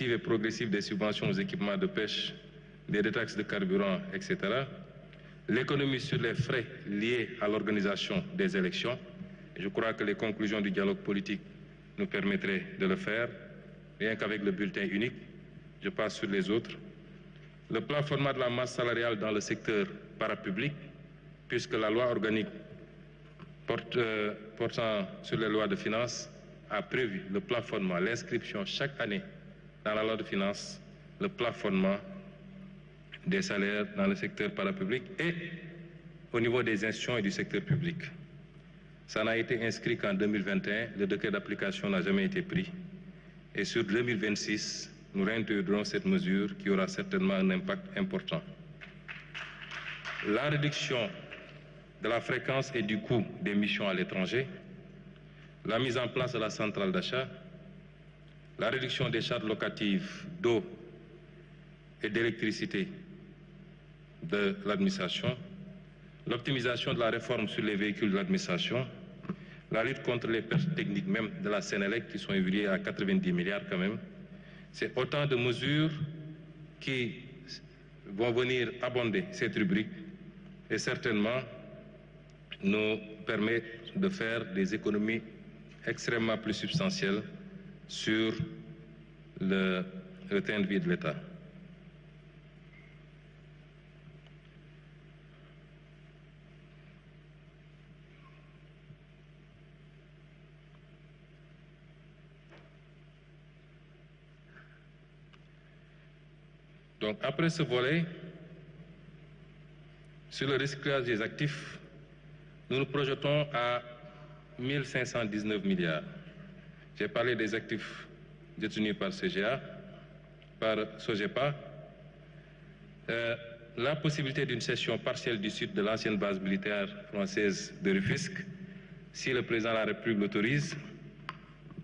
et progressive des subventions aux équipements de pêche, des détaxes de carburant, etc. L'économie sur les frais liés à l'organisation des élections. Je crois que les conclusions du dialogue politique nous permettraient de le faire, rien qu'avec le bulletin unique. Je passe sur les autres. Le plafonnement de la masse salariale dans le secteur parapublic, puisque la loi organique portant sur les lois de finances a prévu le plafonnement, l'inscription chaque année dans la loi de finances, le plafonnement des salaires dans le secteur parapublic et au niveau des institutions et du secteur public. Ça n'a été inscrit qu'en 2021, le décret d'application n'a jamais été pris. Et sur 2026, nous réintégrerons cette mesure qui aura certainement un impact important. La réduction de la fréquence et du coût des missions à l'étranger, la mise en place de la centrale d'achat, la réduction des charges locatives d'eau et d'électricité de l'administration, l'optimisation de la réforme sur les véhicules de l'administration, la lutte contre les pertes techniques même de la Sénélec qui sont évaluées à 90 milliards quand même. C'est autant de mesures qui vont venir abonder cette rubrique et certainement nous permettre de faire des économies extrêmement plus substantielles sur le train de vie de l'État. Donc après ce volet, sur le recyclage des actifs, nous nous projetons à 1519 milliards. J'ai parlé des actifs détenus par CGA, par SOGEPA. La possibilité d'une cession partielle du site de l'ancienne base militaire française de Rufisque, si le président de la République l'autorise,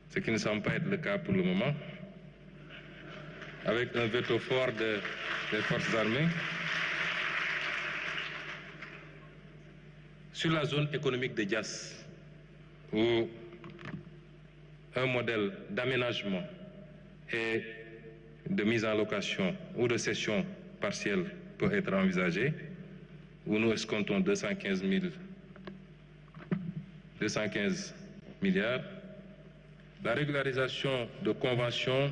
ce qui ne semble pas être le cas pour le moment, avec un veto fort des forces armées. Sur la zone économique de Diass, où un modèle d'aménagement et de mise en location ou de cession partielle peut être envisagé, où nous escomptons 215 milliards. La régularisation de conventions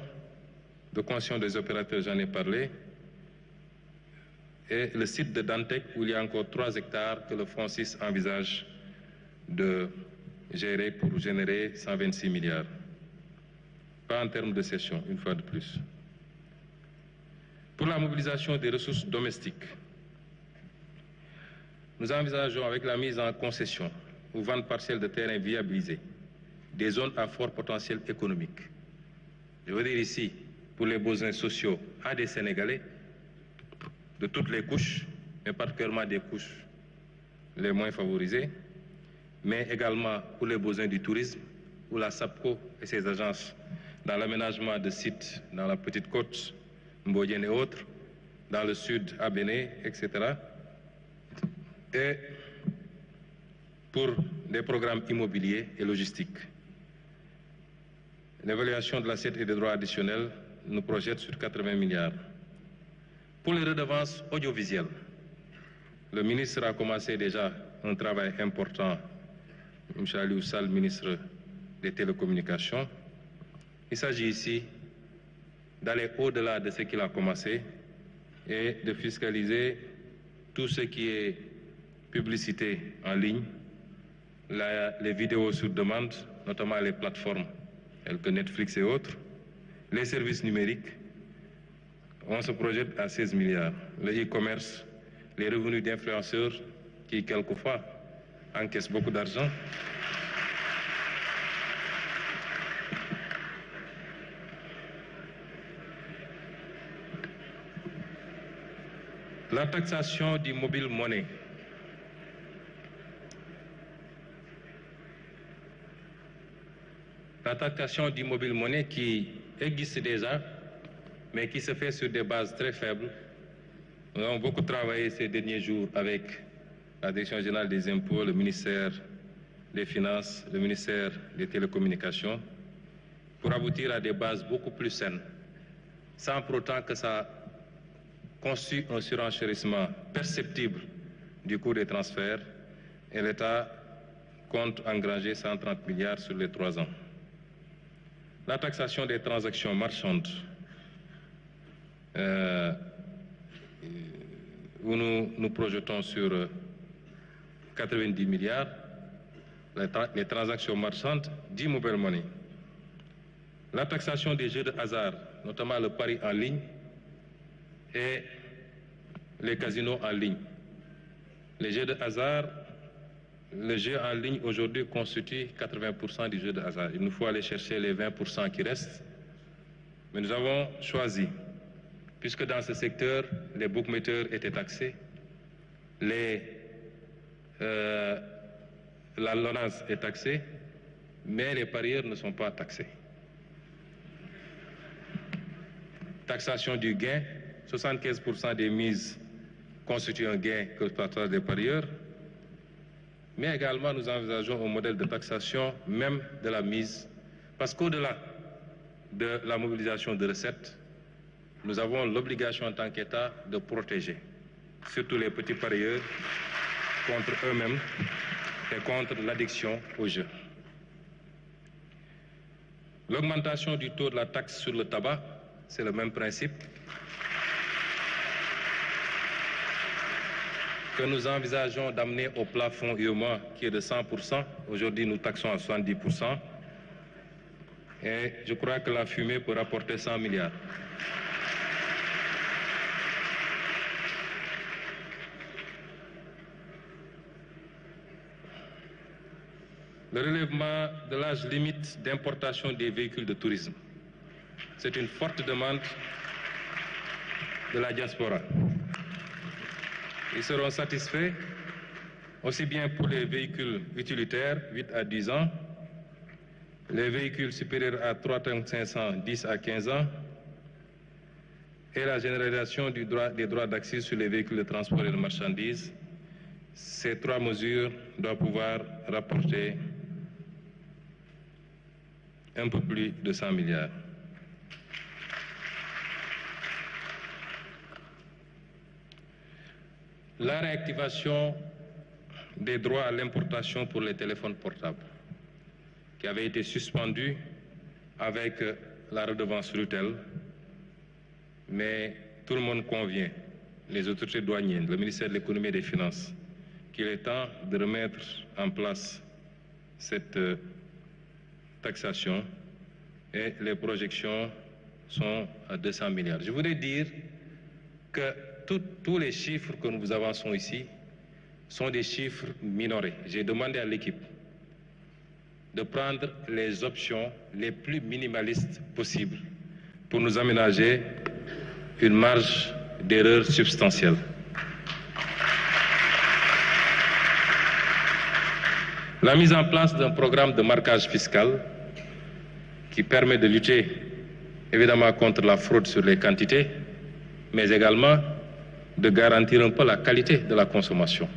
de concession des opérateurs, j'en ai parlé, et le site de Dantec où il y a encore 3 hectares que le Francis envisage de gérer pour générer 126 milliards. Pas en termes de cession, une fois de plus. Pour la mobilisation des ressources domestiques, nous envisageons avec la mise en concession ou vente partielle de terrains viabilisés des zones à fort potentiel économique. Je veux dire ici, pour les besoins sociaux à des Sénégalais de toutes les couches, mais particulièrement des couches les moins favorisées, mais également pour les besoins du tourisme, où la SAPCO et ses agences dans l'aménagement de sites dans la Petite Côte, Mbodienne et autres, dans le sud, à Béné, etc. Et pour des programmes immobiliers et logistiques. L'évaluation de l'assiette et des droits additionnels nous projette sur 80 milliards. Pour les redevances audiovisuelles, le ministre a commencé déjà un travail important, M. Aliou Sall, ministre des Télécommunications. Il s'agit ici d'aller au-delà de ce qu'il a commencé et de fiscaliser tout ce qui est publicité en ligne, les vidéos sur demande, notamment les plateformes telles que Netflix et autres, les services numériques. On se projette à 16 milliards. Le e-commerce, les revenus d'influenceurs qui, quelquefois, encaissent beaucoup d'argent. La taxation du mobile money. La taxation du mobile money qui existe déjà, mais qui se fait sur des bases très faibles. Nous avons beaucoup travaillé ces derniers jours avec la Direction générale des impôts, le ministère des Finances, le ministère des Télécommunications, pour aboutir à des bases beaucoup plus saines sans pour autant que ça constitue un surenchérissement perceptible du coût des transferts, et l'État compte engranger 130 milliards sur les 3 ans. La taxation des transactions marchandes, où nous projetons sur 90 milliards, les transactions marchandes d'e-mobile money. La taxation des jeux de hasard, notamment le pari en ligne et les casinos en ligne. Les jeux de hasard, le jeu en ligne aujourd'hui constitue 80% du jeu de hasard. Il nous faut aller chercher les 20% qui restent. Mais nous avons choisi, puisque dans ce secteur, les bookmakers étaient taxés, la LONASE est taxée, mais les parieurs ne sont pas taxés. Taxation du gain, 75% des mises constituent un gain que partagent les parieurs, mais également nous envisageons un modèle de taxation même de la mise, parce qu'au-delà de la mobilisation de recettes, nous avons l'obligation en tant qu'État de protéger, surtout les petits parieurs, contre eux-mêmes et contre l'addiction au jeu. L'augmentation du taux de la taxe sur le tabac, c'est le même principe que nous envisageons d'amener au plafond UEMOA qui est de 100%. Aujourd'hui, nous taxons à 70%. Et je crois que la fumée peut rapporter 100 milliards. Le relèvement de l'âge limite d'importation des véhicules de tourisme. C'est une forte demande de la diaspora. Ils seront satisfaits aussi bien pour les véhicules utilitaires, 8 à 10 ans, les véhicules supérieurs à 3 tonnes 500, 10 à 15 ans, et la généralisation des droits d'accès sur les véhicules de transport et de marchandises. Ces 3 mesures doivent pouvoir rapporter un peu plus de 100 milliards. La réactivation des droits à l'importation pour les téléphones portables, qui avait été suspendue avec la redevance RUTEL, mais tout le monde convient, les autorités douanières, le ministère de l'économie et des finances, qu'il est temps de remettre en place cette taxation, et les projections sont à 200 milliards. Je voudrais dire que tous les chiffres que nous vous avançons ici sont des chiffres minorés. J'ai demandé à l'équipe de prendre les options les plus minimalistes possibles pour nous aménager une marge d'erreur substantielle. La mise en place d'un programme de marquage fiscal qui permet de lutter évidemment contre la fraude sur les quantités, mais également de garantir un peu la qualité de la consommation.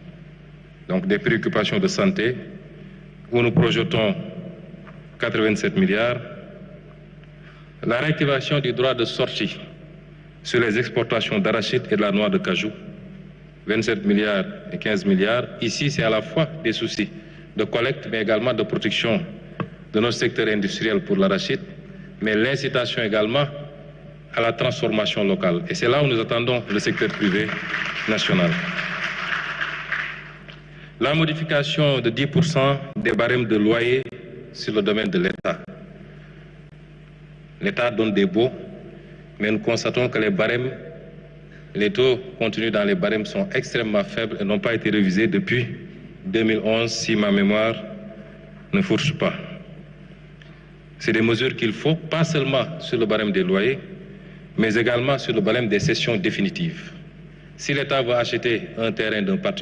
Donc des préoccupations de santé, où nous projetons 87 milliards. La réactivation du droit de sortie sur les exportations d'arachide et de la noix de cajou, 27 milliards et 15 milliards. Ici, c'est à la fois des soucis de collecte, mais également de protection de nos secteurs industriels pour l'arachide, mais l'incitation également à la transformation locale. Et c'est là où nous attendons le secteur privé national. La modification de 10% des barèmes de loyer sur le domaine de l'État. L'État donne des baux, mais nous constatons que les taux contenus dans les barèmes sont extrêmement faibles et n'ont pas été révisés depuis 2011, si ma mémoire ne fourche pas. C'est des mesures qu'il faut, pas seulement sur le barème des loyers, mais également sur le barème des cessions définitives. Si l'État veut acheter un terrain d'un particulier,